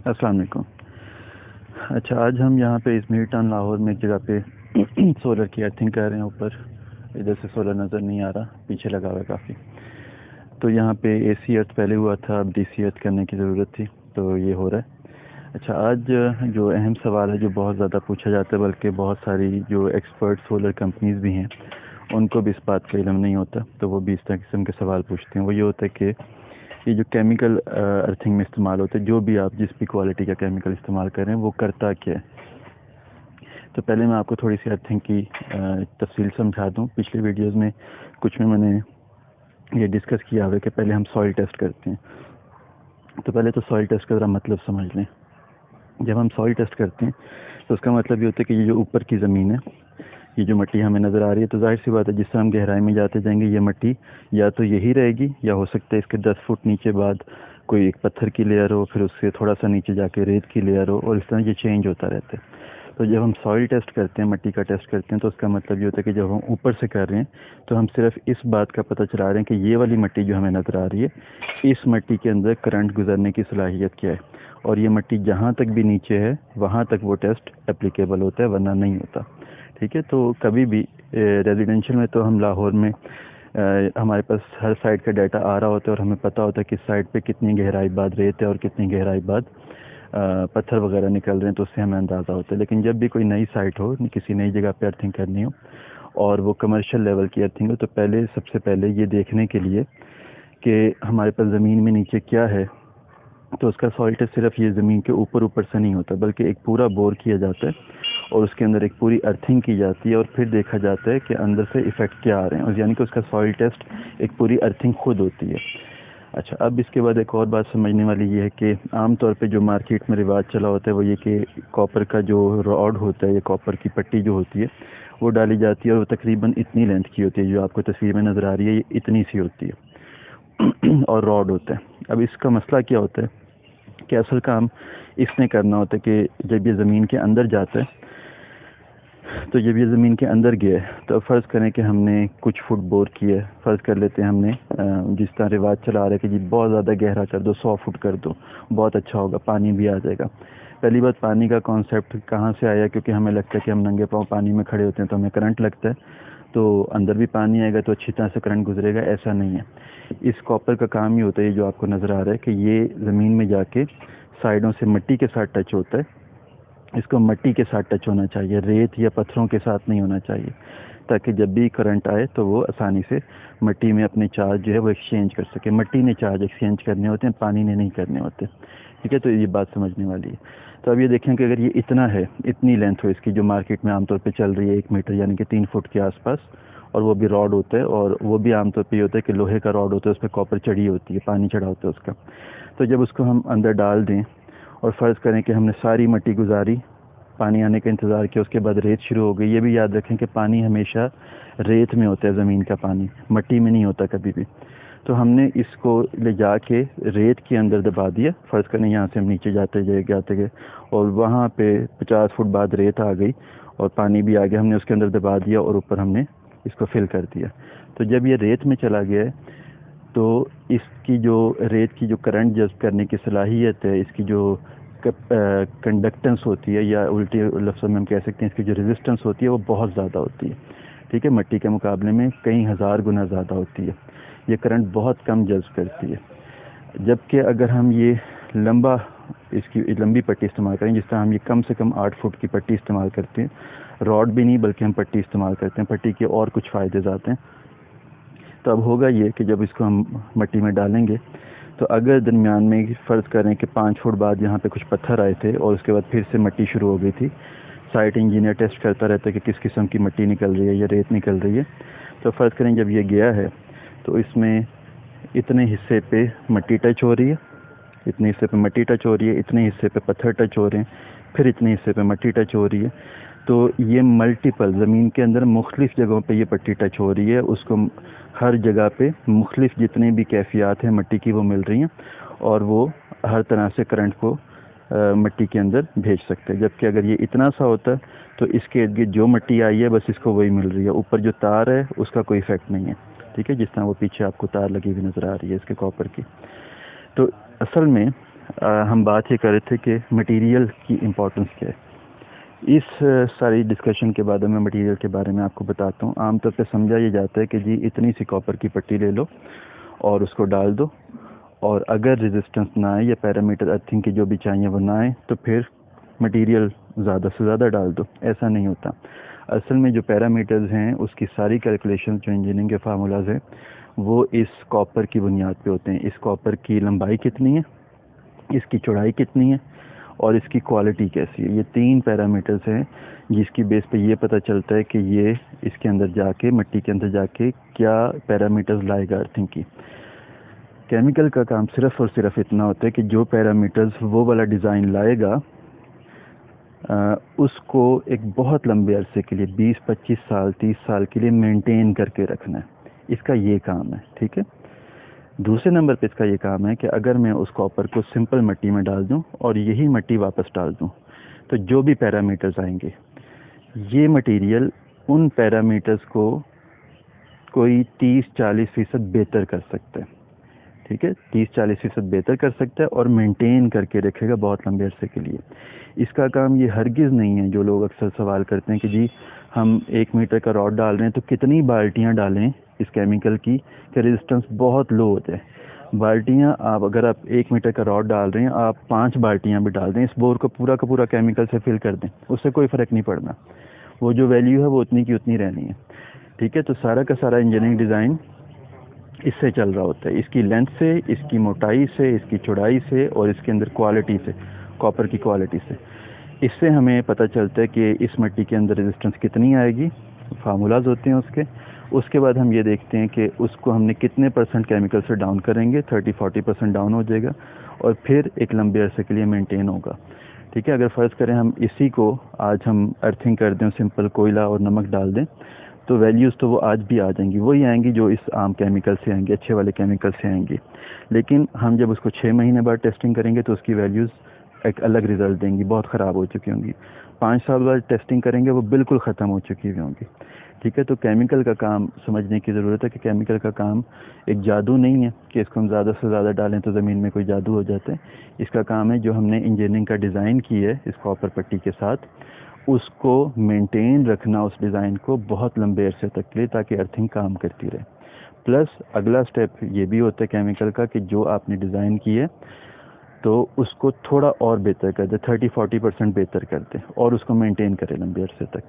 अस्सलाम वालेकुम। अच्छा, आज हम यहाँ पे इज़मीर टाउन लाहौर में एक जगह पे सोलर की अर्थिंग कर रहे हैं। ऊपर इधर से सोलर नज़र नहीं आ रहा, पीछे लगा हुआ है काफ़ी। तो यहाँ पे एसी अर्थ पहले हुआ था, अब डीसी अर्थ करने की ज़रूरत थी, तो ये हो रहा है। अच्छा, आज जो अहम सवाल है, जो बहुत ज़्यादा पूछा जाता है, बल्कि बहुत सारी जो एक्सपर्ट सोलर कंपनीज़ भी हैं उनको भी इस बात का इल्म नहीं होता, तो वो भी इस तरह किस्म के सवाल पूछते हैं। वो ये होता है कि ये जो केमिकल अर्थिंग में इस्तेमाल होता है, जो भी आप जिस भी क्वालिटी का केमिकल इस्तेमाल कर रहे हैं, वो करता क्या है। तो पहले मैं आपको थोड़ी सी अर्थिंग की तफसील समझा दूं। पिछली वीडियोस में कुछ में मैंने ये डिस्कस किया हुआ है कि पहले हम सॉइल टेस्ट करते हैं। तो पहले तो सॉइल टेस्ट का ज़रा मतलब समझ लें। जब हम सॉइल टेस्ट करते हैं तो उसका मतलब ये होता है कि ये जो ऊपर की ज़मीन है, ये जो मिट्टी हमें नज़र आ रही है, तो जाहिर सी बात है जिस तरह हम गहराई में जाते जाएंगे ये मिट्टी या तो यही रहेगी, या हो सकता है इसके 10 फुट नीचे बाद कोई एक पत्थर की लेयर हो, फिर उससे थोड़ा सा नीचे जाके रेत की लेयर हो, और इस तरह ये चेंज होता रहता है। तो जब हम सॉइल टेस्ट करते हैं, मिट्टी का टेस्ट करते हैं, तो उसका मतलब ये होता है कि जब हम ऊपर से कर रहे हैं तो हम सिर्फ इस बात का पता चला रहे हैं कि ये वाली मिट्टी जो हमें नज़र आ रही है, इस मिट्टी के अंदर करंट गुजरने की सलाहियत क्या है, और ये मिट्टी जहाँ तक भी नीचे है वहाँ तक वो टेस्ट एप्लीकेबल होता है, वरना नहीं होता। ठीक है। तो कभी भी रेजिडेंशियल में तो हम लाहौर में हमारे पास हर साइड का डाटा आ रहा होता है, और हमें पता होता है किस साइड पे कितनी गहराई बाद रेत है और कितनी गहराई बाद पत्थर वगैरह निकल रहे हैं, तो उससे हमें अंदाज़ा होता है। लेकिन जब भी कोई नई साइट हो, किसी नई जगह पे अर्थिंग करनी हो और वो कमर्शियल लेवल की अर्थिंग हो, तो सबसे पहले ये देखने के लिए कि हमारे पास ज़मीन में नीचे क्या है, तो उसका सॉइल टेस्ट सिर्फ ये ज़मीन के ऊपर से नहीं होता, बल्कि एक पूरा बोर किया जाता है और उसके अंदर एक पूरी अर्थिंग की जाती है, और फिर देखा जाता है कि अंदर से इफ़ेक्ट क्या आ रहे हैं, और यानी कि उसका सॉइल टेस्ट एक पूरी अर्थिंग खुद होती है। अच्छा, अब इसके बाद एक और बात समझने वाली ये है कि आम तौर पे जो मार्केट में रिवाज चला होता है वो ये कि कॉपर का जो रॉड होता है, या कॉपर की पट्टी जो होती है, वो डाली जाती है, और वो तकरीबन इतनी लेंथ की होती है, जो आपको तस्वीर में नज़र आ रही है, ये इतनी सी होती है और रॉड होता है। अब इसका मसला क्या होता है कि असल काम इसने करना होता है कि जब ये ज़मीन के अंदर जाता है, तो जब ये ज़मीन के अंदर गया है, तो फ़र्ज़ करें कि हमने कुछ फुट बोर किया है, फ़र्ज़ कर लेते हैं हमने जिस तरह रिवाज चला रहा है कि जी बहुत ज़्यादा गहरा कर दो, 100 फुट कर दो, बहुत अच्छा होगा, पानी भी आ जाएगा। पहली बात, पानी का कॉन्सेप्ट कहाँ से आया? क्योंकि हमें लगता है कि हम नंगे पाँव पानी में खड़े होते हैं तो हमें करंट लगता है, तो अंदर भी पानी आएगा तो अच्छी तरह से करंट गुजरेगा। ऐसा नहीं है। इस कॉपर का काम ही होता है, ये जो आपको नज़र आ रहा है, कि ये ज़मीन में जाके साइडों से मिट्टी के साथ टच होता है। इसको मिट्टी के साथ टच होना चाहिए, रेत या पत्थरों के साथ नहीं होना चाहिए, ताकि जब भी करंट आए तो वो आसानी से मिट्टी में अपने चार्ज जो है वो एक्सचेंज कर सके। मिट्टी ने चार्ज एक्सचेंज करने होते हैं, पानी ने नहीं करने होते। ठीक है, तो ये बात समझने वाली है। तो अब ये देखें कि अगर ये इतना है, इतनी लेंथ हो इसकी, जो मार्केट में आमतौर पे चल रही है 1 मीटर यानी कि 3 फुट के आसपास, और वो भी रॉड होता है, और वो भी आमतौर पे ये होता है कि लोहे का रॉड होता है, उस पर कॉपर चढ़ी होती है, पानी चढ़ा होता है उसका। तो जब उसको हम अंदर डाल दें और फ़र्ज़ करें कि हमने सारी मिट्टी गुजारी, पानी आने का इंतज़ार किया, उसके बाद रेत शुरू हो गई। ये भी याद रखें कि पानी हमेशा रेत में होता है, ज़मीन का पानी मिट्टी में नहीं होता कभी भी। तो हमने इसको ले जाके रेत के अंदर दबा दिया। फ़र्ज़ करें यहाँ से हम नीचे जाते गए और वहाँ पे 50 फुट बाद रेत आ गई और पानी भी आ गया, हमने उसके अंदर दबा दिया और ऊपर हमने इसको फिल कर दिया। तो जब ये रेत में चला गया तो इसकी जो रेत की जो करंट जज़्ब करने की सलाहियत है, इसकी जो कंडक्टेंस होती है, या उल्टे लफ्ज़ों में हम कह सकते हैं इसकी जो रेजिस्टेंस होती है, वो बहुत ज़्यादा होती है। ठीक है, मिट्टी के मुकाबले में कई हज़ार गुना ज़्यादा होती है। ये करंट बहुत कम जज़्ब करती है। जबकि अगर हम ये इसकी लंबी पट्टी इस्तेमाल करें, जिस तरह हम ये कम से कम 8 फुट की पट्टी इस्तेमाल करते हैं, रॉड भी नहीं बल्कि हम पट्टी इस्तेमाल करते हैं, पट्टी के और कुछ फ़ायदे आते हैं। तो अब होगा ये कि जब इसको हम मिट्टी में डालेंगे, तो अगर दरमियान में फ़र्ज़ करें कि 5 फुट बाद यहाँ पे कुछ पत्थर आए थे और उसके बाद फिर से मिट्टी शुरू हो गई थी, साइट इंजीनियर टेस्ट करता रहता है कि किस किस्म की मिट्टी निकल रही है या रेत निकल रही है। तो फ़र्ज़ करें जब ये गया है तो इसमें इतने हिस्से पे मिट्टी टच हो रही है, इतने हिस्से पे मिट्टी टच हो रही है, इतने हिस्से पे पत्थर टच हो रहे हैं, फिर इतने हिस्से पे मिट्टी टच हो रही है। तो ये मल्टीपल ज़मीन के अंदर मुख्तलिफ़ जगहों पे ये पट्टी टच हो रही है, उसको हर जगह पे मुख्तलिफ़ जितने भी कैफियत हैं मिट्टी की वो मिल रही हैं, और वो हर तरह से करंट को मिट्टी के अंदर भेज सकते हैं। जबकि अगर ये इतना सा होता तो इसके इर्द गिर्द जो मिट्टी आई है बस इसको वही मिल रही है, ऊपर जो तार है उसका कोई इफ़ेक्ट नहीं है। ठीक है, जिस तरह वो पीछे आपको तार लगी हुई नज़र आ रही है इसके कॉपर की। तो असल में हम बात ये कर रहे थे कि मटेरियल की इम्पोर्टेंस क्या है। इस सारी डिस्कशन के बाद मैं मटेरियल के बारे में आपको बताता हूँ। आमतौर पे समझा ये जाता है कि जी इतनी सी कॉपर की पट्टी ले लो और उसको डाल दो, और अगर रेजिस्टेंस ना आए या पैरामीटर अर्थिंग की जो भी चाहिए वो ना आए तो फिर मटेरियल ज़्यादा से ज़्यादा डाल दो। ऐसा नहीं होता। असल में जो पैरामीटर्स हैं उसकी सारी कैलकुलेशन जो इंजीनियरिंग के फार्मूलाज हैं वो इस कॉपर की बुनियाद पे होते हैं। इस कॉपर की लंबाई कितनी है, इसकी चौड़ाई कितनी है और इसकी क्वालिटी कैसी है। ये 3 पैरामीटर्स हैं जिसकी बेस पे ये पता चलता है कि ये इसके अंदर जाके, मिट्टी के अंदर जाके क्या पैरामीटर्स लाएगा अर्थिंग की। केमिकल का काम सिर्फ और सिर्फ इतना होता है कि जो पैरामीटर्स वो वाला डिज़ाइन लाएगा उसको एक बहुत लंबे अरसे के लिए 20-25 साल 30 साल के लिए मेंटेन करके रखना है। इसका ये काम है, ठीक है। दूसरे नंबर पे इसका ये काम है कि अगर मैं उस कॉपर को सिंपल मिट्टी में डाल दूं और यही मिट्टी वापस डाल दूं तो जो भी पैरामीटर्स आएंगे ये मटेरियल उन पैरामीटर्स को कोई 30-40% बेहतर कर सकता है, ठीक है। 30-40% बेहतर कर सकता है और मेंटेन करके रखेगा बहुत लंबे अरसे के लिए। इसका काम ये हरगिज़ नहीं है। जो लोग अक्सर सवाल करते हैं कि जी हम 1 मीटर का रॉड डाल रहे हैं तो कितनी बाल्टियां डालें इस केमिकल की कि रेजिस्टेंस बहुत लो हो जाए। बाल्टियां आप अगर आप 1 मीटर का रॉड डाल रहे हैं, आप 5 बाल्टियां भी डाल दें, इस बोर को पूरा का पूरा केमिकल से फिल कर दें, उससे कोई फ़र्क नहीं पड़ना। वो जो वैल्यू है वो उतनी की उतनी रहनी है, ठीक है। तो सारा का सारा इंजीनियरिंग डिज़ाइन इससे चल रहा होता है, इसकी लेंथ से, इसकी मोटाई से, इसकी चौड़ाई से और इसके अंदर क्वालिटी से, कॉपर की क्वालिटी से। इससे हमें पता चलता है कि इस मिट्टी के अंदर रेजिस्टेंस कितनी आएगी, फार्मूलाज होते हैं उसके। उसके बाद हम ये देखते हैं कि उसको हमने कितने % केमिकल से डाउन करेंगे, 30-40% डाउन हो जाएगा और फिर एक लंबे अरसे के लिए मेंटेन होगा, ठीक है। अगर फ़र्ज़ करें हम इसी को आज हम अर्थिंग कर दें, सिंपल कोयला और नमक डाल दें तो वैल्यूज़ तो वो आज भी आ जाएंगी, वही आएंगी जो इस आम केमिकल से आएंगी, अच्छे वाले केमिकल से आएंगी। लेकिन हम जब उसको 6 महीने बाद टेस्टिंग करेंगे तो उसकी वैल्यूज़ एक अलग रिज़ल्ट देंगी, बहुत ख़राब हो चुकी होंगी। 5 साल बाद टेस्टिंग करेंगे वो बिल्कुल ख़त्म हो चुकी हुई होंगी, ठीक है। तो केमिकल का काम समझने की ज़रूरत है कि केमिकल का काम एक जादू नहीं है कि इसको हम ज़्यादा से ज़्यादा डालें तो ज़मीन में कोई जादू हो जाता है। इसका काम है जो हमने इंजीनियरिंग का डिज़ाइन की है इस कॉपर पट्टी के साथ, उसको मेंटेन रखना, उस डिज़ाइन को बहुत लंबे अरसे तक के लिए, ताकि अर्थिंग काम करती रहे। प्लस अगला स्टेप ये भी होता है केमिकल का कि जो आपने डिज़ाइन की है तो उसको थोड़ा और बेहतर कर दे, 30-40% बेहतर कर दे और उसको मेंटेन करे लंबे अरसे तक।